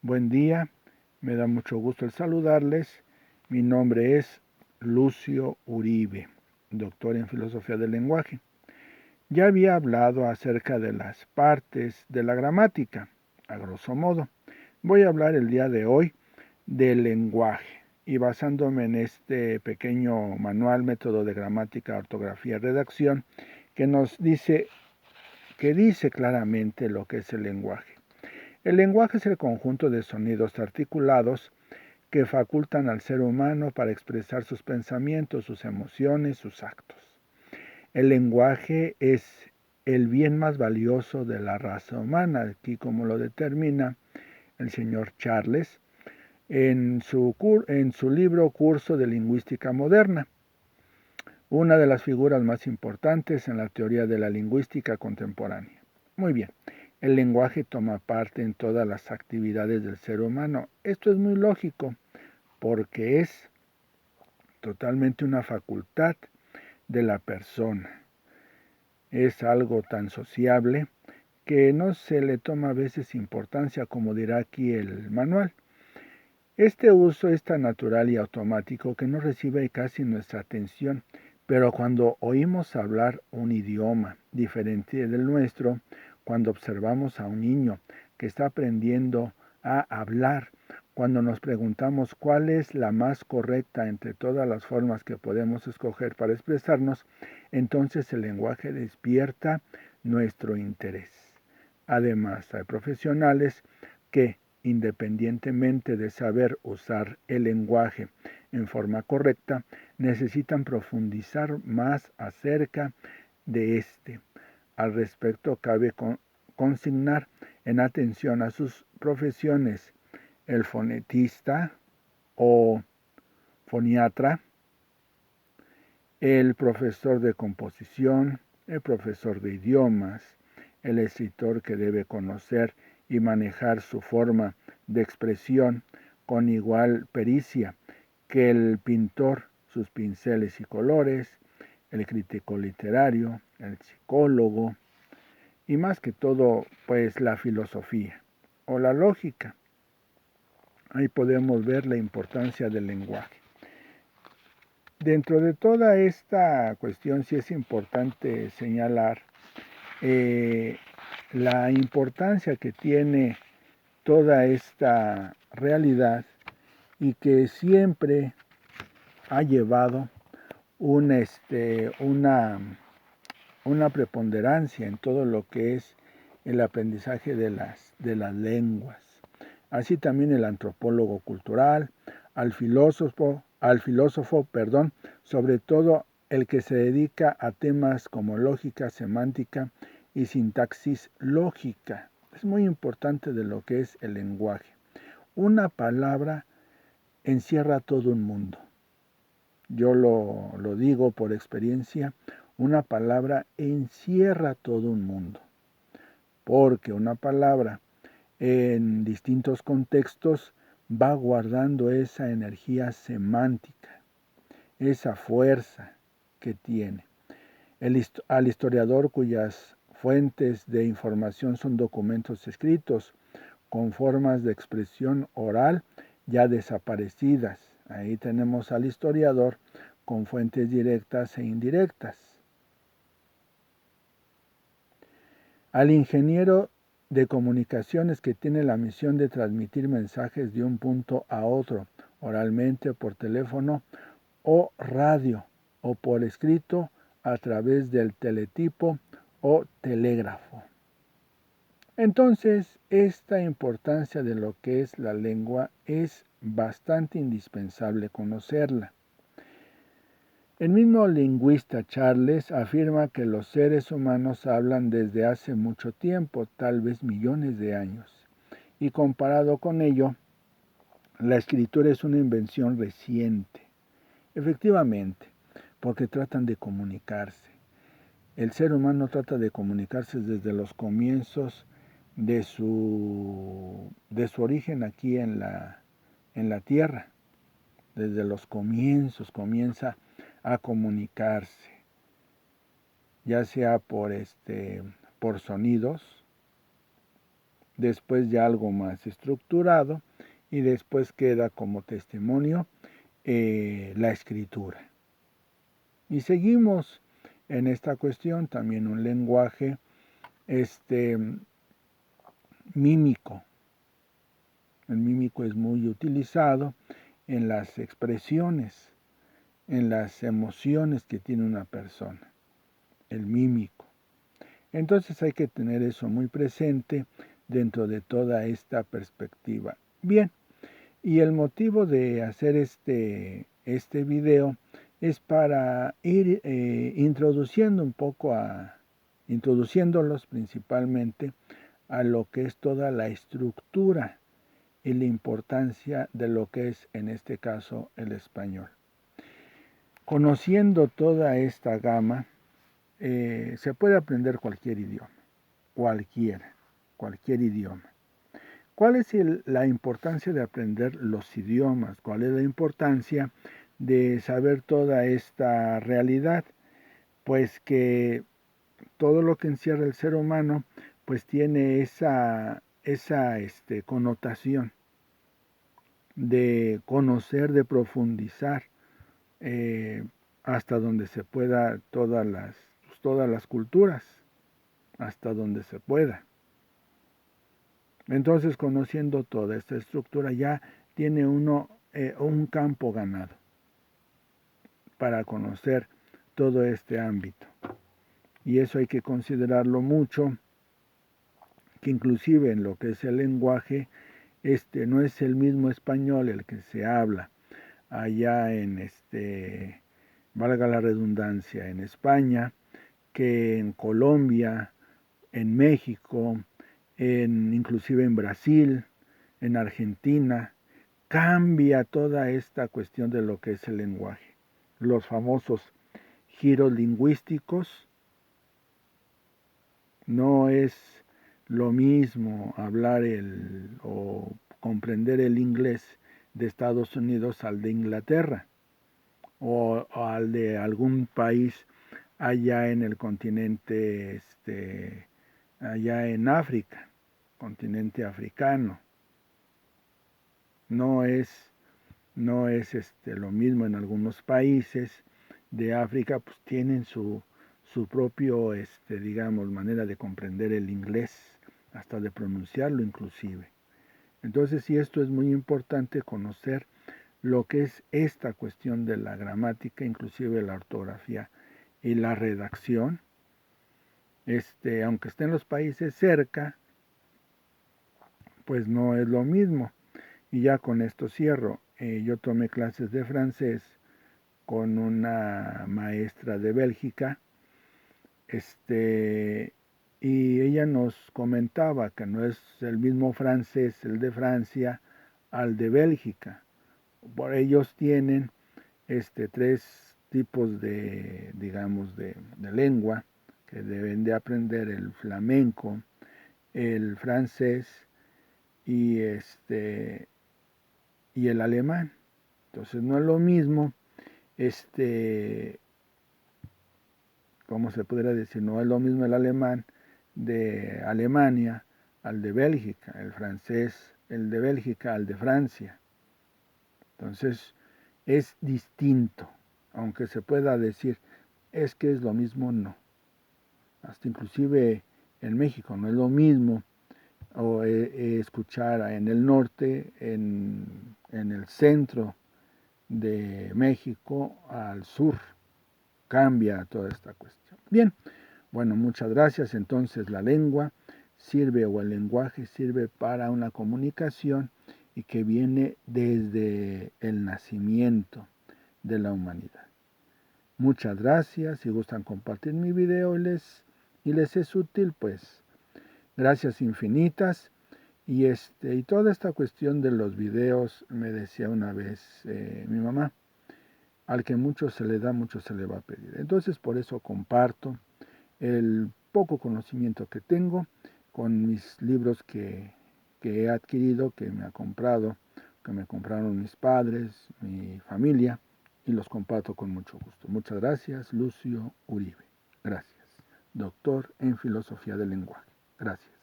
Buen día, me da mucho gusto el saludarles. Mi nombre es Lucio Uribe, doctor en Filosofía del Lenguaje. Ya había hablado acerca de las partes de la gramática, a grosso modo. Voy a hablar el día de hoy del lenguaje y basándome en este pequeño manual, método de gramática, ortografía y redacción, que dice claramente lo que es el lenguaje. El lenguaje es el conjunto de sonidos articulados que facultan al ser humano para expresar sus pensamientos, sus emociones, sus actos. El lenguaje es el bien más valioso de la raza humana, aquí como lo determina el señor Charles en su libro Curso de Lingüística Moderna, una de las figuras más importantes en la teoría de la lingüística contemporánea. Muy bien, el lenguaje toma parte en todas las actividades del ser humano. Esto es muy lógico porque es totalmente una facultad de la persona. Es algo tan sociable que no se le toma a veces importancia, como dirá aquí el manual. Este uso es tan natural y automático que no recibe casi nuestra atención, pero cuando oímos hablar un idioma diferente del nuestro, cuando observamos a un niño que está aprendiendo a hablar, cuando nos preguntamos cuál es la más correcta entre todas las formas que podemos escoger para expresarnos, entonces el lenguaje despierta nuestro interés. Además, hay profesionales que, independientemente de saber usar el lenguaje en forma correcta, necesitan profundizar más acerca de este. Al respecto, cabe consignar en atención a sus profesiones el fonetista o foniatra, el profesor de composición, el profesor de idiomas, el escritor que debe conocer y manejar su forma de expresión con igual pericia que el pintor, sus pinceles y colores, el crítico literario, el psicólogo y más que todo, pues la filosofía o la lógica. Ahí podemos ver la importancia del lenguaje. Dentro de toda esta cuestión sí es importante señalar la importancia que tiene toda esta realidad y que siempre ha llevado una preponderancia en todo lo que es el aprendizaje de las lenguas. Así también el antropólogo cultural, al filósofo, sobre todo el que se dedica a temas como lógica, semántica y sintaxis lógica. Es muy importante de lo que es el lenguaje. Una palabra encierra todo un mundo. Yo lo digo por experiencia, una palabra encierra todo un mundo, porque una palabra en distintos contextos va guardando esa energía semántica, esa fuerza que tiene. Al historiador cuyas fuentes de información son documentos escritos con formas de expresión oral ya desaparecidas. Ahí tenemos al historiador con fuentes directas e indirectas. Al ingeniero de comunicaciones que tiene la misión de transmitir mensajes de un punto a otro, oralmente, por teléfono o radio, o por escrito a través del teletipo o telégrafo. Entonces, esta importancia de lo que es la lengua es bastante indispensable conocerla. El mismo lingüista Charles afirma que los seres humanos hablan desde hace mucho tiempo, tal vez millones de años, y comparado con ello, la escritura es una invención reciente. Efectivamente, porque tratan de comunicarse. El ser humano trata de comunicarse desde los comienzos de su origen aquí en la tierra. Desde los comienzos comienza a comunicarse, ya sea por sonidos, después ya algo más estructurado y después queda como testimonio la escritura. Y seguimos en esta cuestión también un lenguaje mímico. El mímico es muy utilizado en las expresiones, en las emociones que tiene una persona, el mímico. Entonces hay que tener eso muy presente dentro de toda esta perspectiva. Bien, y el motivo de hacer este video es para ir introduciendo un poco introduciéndolos principalmente a lo que es toda la estructura y la importancia de lo que es en este caso el español. Conociendo toda esta gama, se puede aprender cualquier idioma, cualquier idioma. ¿Cuál es la importancia de aprender los idiomas? ¿Cuál es la importancia de saber toda esta realidad? Pues que todo lo que encierra el ser humano, pues tiene esa connotación de conocer, de profundizar, hasta donde se pueda todas las culturas, hasta donde se pueda. Entonces, conociendo toda esta estructura, ya tiene uno un campo ganado para conocer todo este ámbito. Y eso hay que considerarlo mucho, que inclusive en lo que es el lenguaje, no es el mismo español el que se habla allá en valga la redundancia, en España, que en Colombia, en México, inclusive en Brasil, en Argentina. Cambia toda esta cuestión de lo que es el lenguaje. Los famosos giros lingüísticos. No es lo mismo hablar o comprender el inglés de Estados Unidos al de Inglaterra o al de algún país allá en el continente, allá en África, continente africano. No es lo mismo en algunos países de África, pues tienen su propio, digamos, manera de comprender el inglés, hasta de pronunciarlo inclusive. Entonces, sí, esto es muy importante conocer lo que es esta cuestión de la gramática, inclusive la ortografía y la redacción. Aunque estén los países cerca, pues no es lo mismo. Y ya con esto cierro. Yo tomé clases de francés con una maestra de Bélgica, y ella nos comentaba que no es el mismo francés el de Francia al de Bélgica. Por ellos tienen tres tipos de, digamos, de lengua que deben de aprender: el flamenco, el francés y y el alemán. Entonces no es lo mismo, ¿cómo se podría decir? No es lo mismo el alemán de Alemania al de Bélgica, el francés, el de Bélgica al de Francia. Entonces es distinto, aunque se pueda decir es que es lo mismo, no. Hasta inclusive en México no es lo mismo o escuchar en el norte, en el centro de México al sur. Cambia toda esta cuestión. Bien, bueno, muchas gracias. Entonces la lengua sirve, o el lenguaje sirve para una comunicación y que viene desde el nacimiento de la humanidad. Muchas gracias. Si gustan compartir mi video y les es útil, pues gracias infinitas. Y toda esta cuestión de los videos, me decía una vez mi mamá, al que mucho se le da, mucho se le va a pedir. Entonces por eso comparto el poco conocimiento que tengo con mis libros que he adquirido, que me ha comprado, que me compraron mis padres, mi familia, y los comparto con mucho gusto. Muchas gracias, Lucio Uribe. Gracias. Doctor en Filosofía del Lenguaje. Gracias.